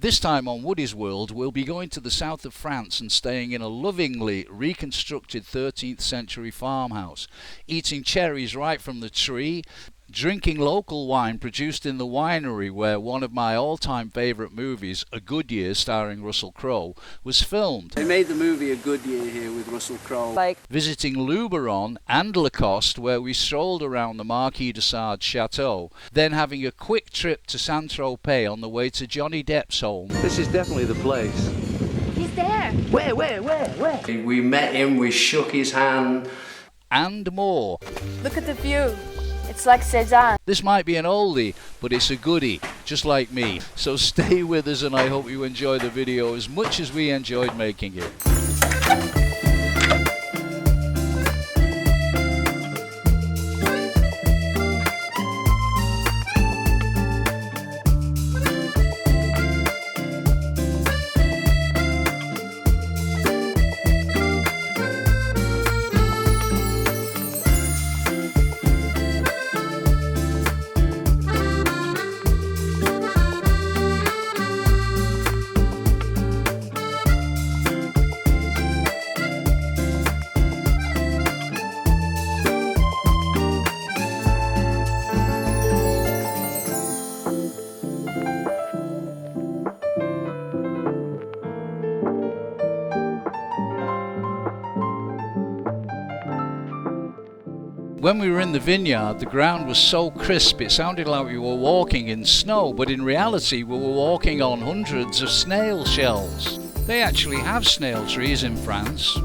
This time on Woody's World, we'll be going to the south of France and staying in a lovingly reconstructed 13th century farmhouse, eating cherries right from the tree, drinking local wine produced in the winery where one of my all-time favourite movies, A Good Year, starring Russel Crowe, was filmed. They made the movie A Good Year here with Russel Crowe. Visiting Luberon and Lacoste, where we strolled around the Marquis de Sade Chateau, then having a quick trip to Saint-Tropez on the way to Johnny Depp's home. This is definitely the place. He's there. Where? We met him, we shook his hand. And more. Look at the view. It's like Cézanne. This might be an oldie, but it's a goodie, just like me. So stay with us and I hope you enjoy the video as much as we enjoyed making it. When we were in the vineyard, the ground was so crisp it sounded like we were walking in snow, but in reality we were walking on hundreds of snail shells. They actually have snail trees in France.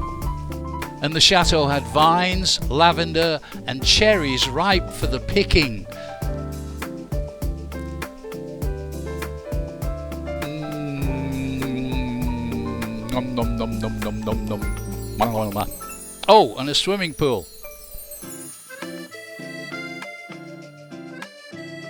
And the chateau had vines, lavender and cherries ripe for the picking. Nom nom nom nom nom nom nom. Oh, and a swimming pool.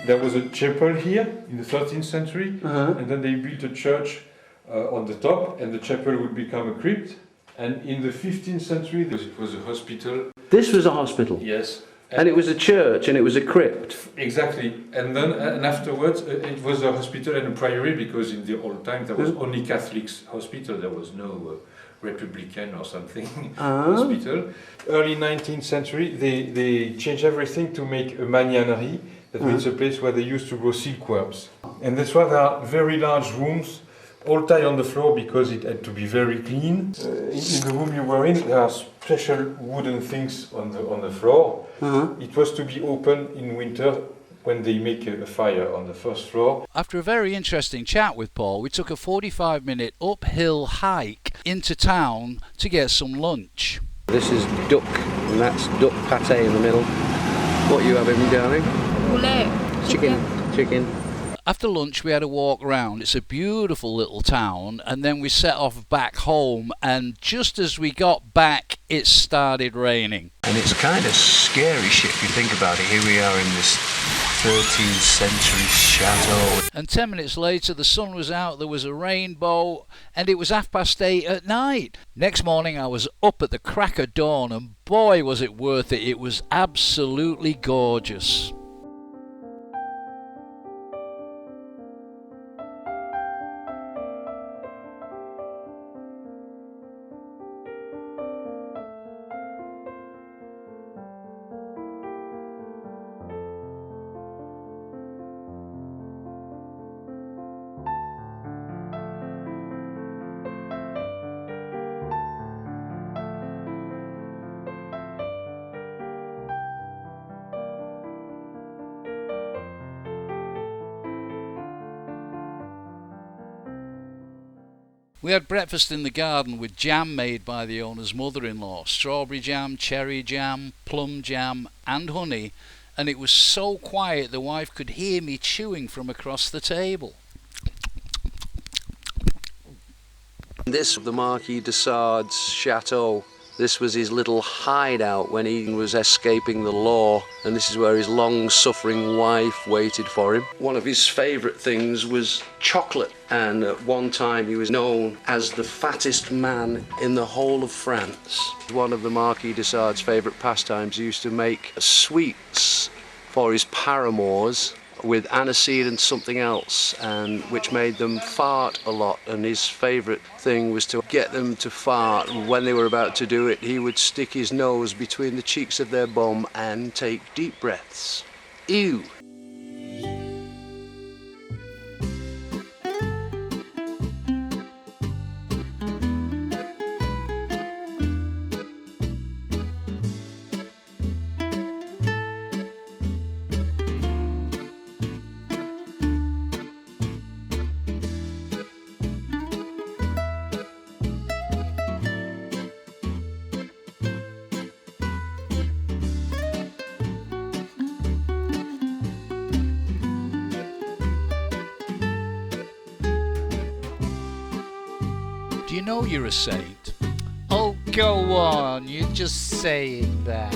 There was a chapel here in the 13th century, and then they built a church on the top, and the chapel would become a crypt. And in the 15th century, it was a hospital. This was a hospital? Yes. And it was a church, and it was a crypt? Exactly. And then and afterwards, it was a hospital and a priory, because in the old time there was only Catholics hospital, there was no Republican or something hospital. Early 19th century, they changed everything to make a magnanerie. That means a place where they used to grow silkworms. And that's why there are very large rooms, all tied on the floor because it had to be very clean. In the room you were in, there are special wooden things on the floor. It was to be open in winter when they make a fire on the first floor. After a very interesting chat with Paul, we took a 45-minute uphill hike into town to get some lunch. This is duck, and that's duck pate in the middle. What are you having, darling? Chicken. After lunch we had a walk around. It's a beautiful little town, and then we set off back home, and just as we got back it started raining. And it's kind of scary shit if you think about it. Here we are in this 13th century chateau. And 10 minutes later the sun was out, there was a rainbow, and it was 8:30 at night. Next morning I was up at the crack of dawn, and boy was it worth it. It was absolutely gorgeous. We had breakfast in the garden with jam made by the owner's mother-in-law, strawberry jam, cherry jam, plum jam and honey, and it was so quiet the wife could hear me chewing from across the table. This was the Marquis de Sade's chateau. This was his little hideout when he was escaping the law, and this is where his long-suffering wife waited for him. One of his favourite things was chocolate, and at one time he was known as the fattest man in the whole of France. One of the Marquis de Sade's favourite pastimes, he used to make sweets for his paramours with aniseed and something else, and which made them fart a lot. And his favourite thing was to get them to fart. When they were about to do it, he would stick his nose between the cheeks of their bum and take deep breaths. Ew. Do you know you're a saint? Oh, go on, you're just saying that.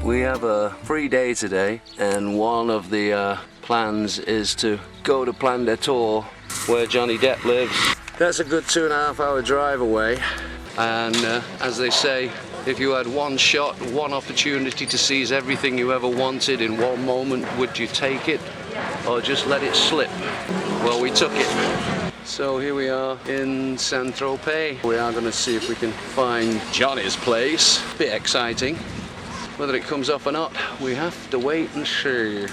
We have a free day today, and one of the plans is to go to Plan des Tours, where Johnny Depp lives. That's a good 2.5 hour drive away, and as they say, if you had one shot, one opportunity to seize everything you ever wanted in one moment, would you take it or just let it slip? Well, we took it. So here we are in Saint-Tropez. We are going to see if we can find Johnny's place. Bit exciting. Whether it comes off or not, we have to wait and see.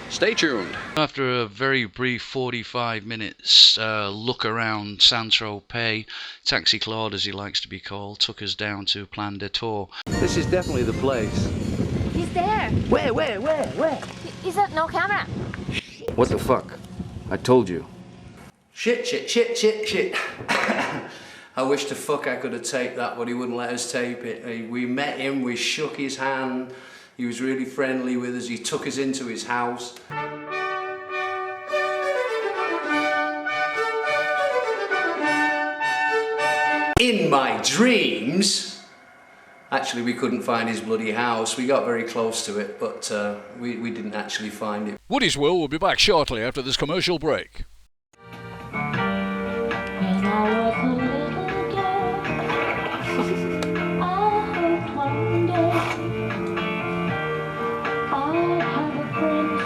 Stay tuned. After a very brief 45 minutes look around Saint-Tropez, Taxi Claude, as he likes to be called, took us down to Plan des Tours. This is definitely the place. He's there. Where? He's at no camera. What the fuck? I told you. Shit. I wish to fuck I could have taped that, but he wouldn't let us tape it. We met him, we shook his hand. He was really friendly with us. He took us into his house. In my dreams, actually we couldn't find his bloody house. We got very close to it, but we didn't actually find it. Woody's Will will be back shortly after this commercial break. When I was a little girl, I hoped one day I'd have a prince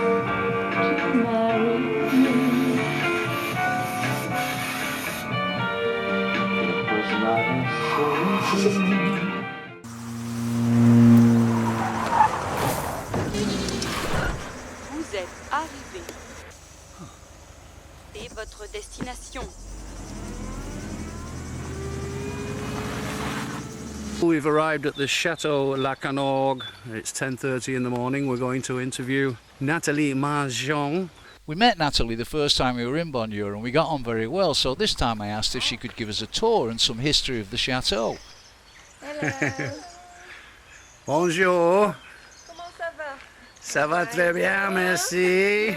to marry me. It was not so easy. Vous êtes arrivé. Et votre destination. We've arrived at the Chateau La Canorgue. It's 10:30 in the morning. We're going to interview Nathalie Marjon. We met Natalie the first time we were in Bonjour and we got on very well, so this time I asked if she could give us a tour and some history of the chateau. Hello. Bonjour. Comment ça va? Ça va très bien, merci.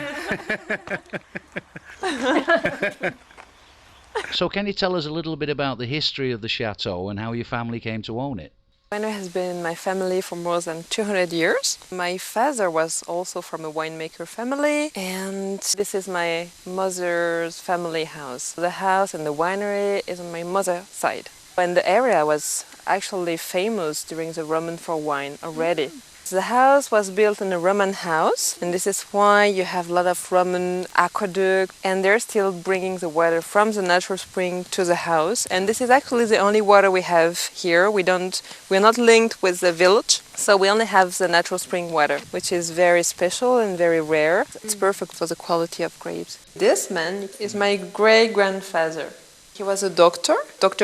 So can you tell us a little bit about the history of the chateau and how your family came to own it? Wine has been in my family for more than 200 years. My father was also from a winemaker family, and this is my mother's family house. The house and the winery is on my mother's side. And the area was actually famous during the Roman for wine already. The house was built in a Roman house, and this is why you have a lot of Roman aqueduct, and they're still bringing the water from the natural spring to the house. And this is actually the only water we have here. We're not linked with the village, so we only have the natural spring water, which is very special and very rare. It's perfect for the quality of grapes. This man is my great-grandfather. He was a doctor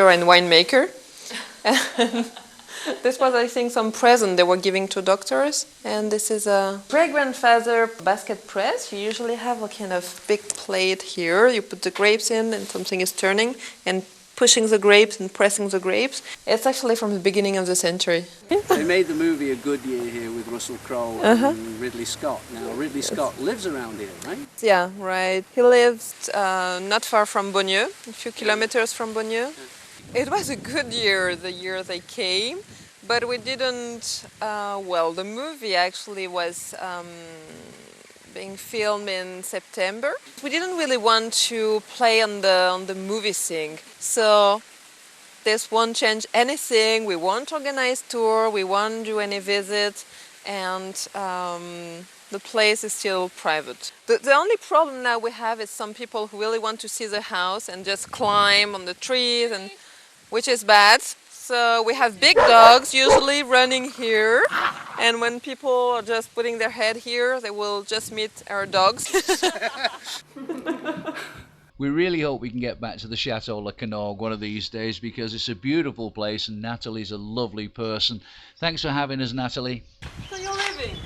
and winemaker. This was, I think, some present they were giving to doctors. And this is a great-grandfather basket press. You usually have a kind of big plate here. You put the grapes in and something is turning and pushing the grapes and pressing the grapes. It's actually from the beginning of the century. They made the movie A Good Year here with Russel Crowe and Ridley Scott. Now, Ridley Scott lives around here, right? Yeah, right. He lived not far from Bonnieux, a few kilometers from Bonnieux. It was a good year, the year they came, but we didn't, the movie actually was being filmed in September. We didn't really want to play on the movie thing, so This won't change anything. We won't organize tour. We won't do any visits, and the place is still private. The only problem now we have is some people who really want to see the house and just climb on the trees, and which is bad. So we have big dogs usually running here, and when people are just putting their head here, they will just meet our dogs. We really hope we can get back to the Chateau Le Canorgue one of these days, because it's a beautiful place and Natalie's a lovely person. Thanks for having us, Natalie. So you're leaving?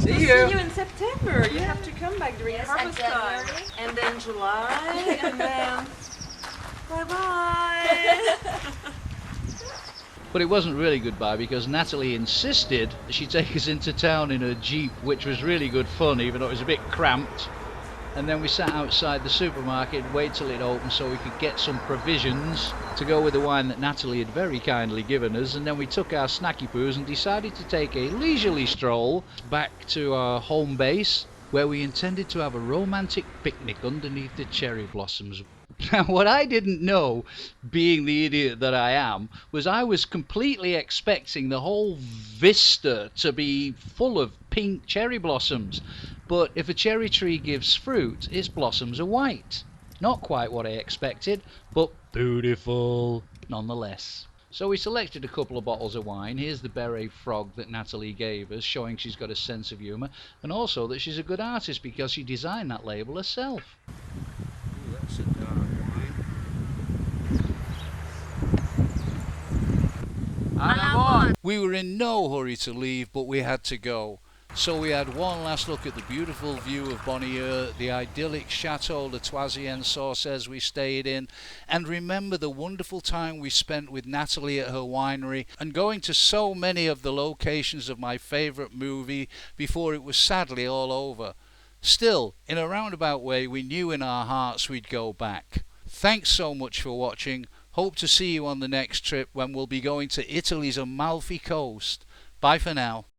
See See you. you in September. You have to come back during Yes, harvest and time. January. And then July, and then bye-bye. But it wasn't really goodbye, because Natalie insisted she take us into town in her Jeep, which was really good fun, even though it was a bit cramped. And then we sat outside the supermarket, wait till it opened so we could get some provisions to go with the wine that Natalie had very kindly given us. And then we took our snacky poos and decided to take a leisurely stroll back to our home base, where we intended to have a romantic picnic underneath the cherry blossoms. Now, what I didn't know, being the idiot that I am, was I was completely expecting the whole vista to be full of pink cherry blossoms. But if a cherry tree gives fruit, its blossoms are white. Not quite what I expected, but beautiful nonetheless. So we selected a couple of bottles of wine. Here's the beret frog that Natalie gave us, showing she's got a sense of humour, and also that she's a good artist because she designed that label herself. Ooh, that's a dark wine. We were in no hurry to leave, but we had to go. So we had one last look at the beautiful view of Bonnier, the idyllic Chateau Le Toisy-en-Sauces we stayed in, and remember the wonderful time we spent with Natalie at her winery, and going to so many of the locations of my favourite movie before it was sadly all over. Still, in a roundabout way, we knew in our hearts we'd go back. Thanks so much for watching. Hope to see you on the next trip, when we'll be going to Italy's Amalfi Coast. Bye for now.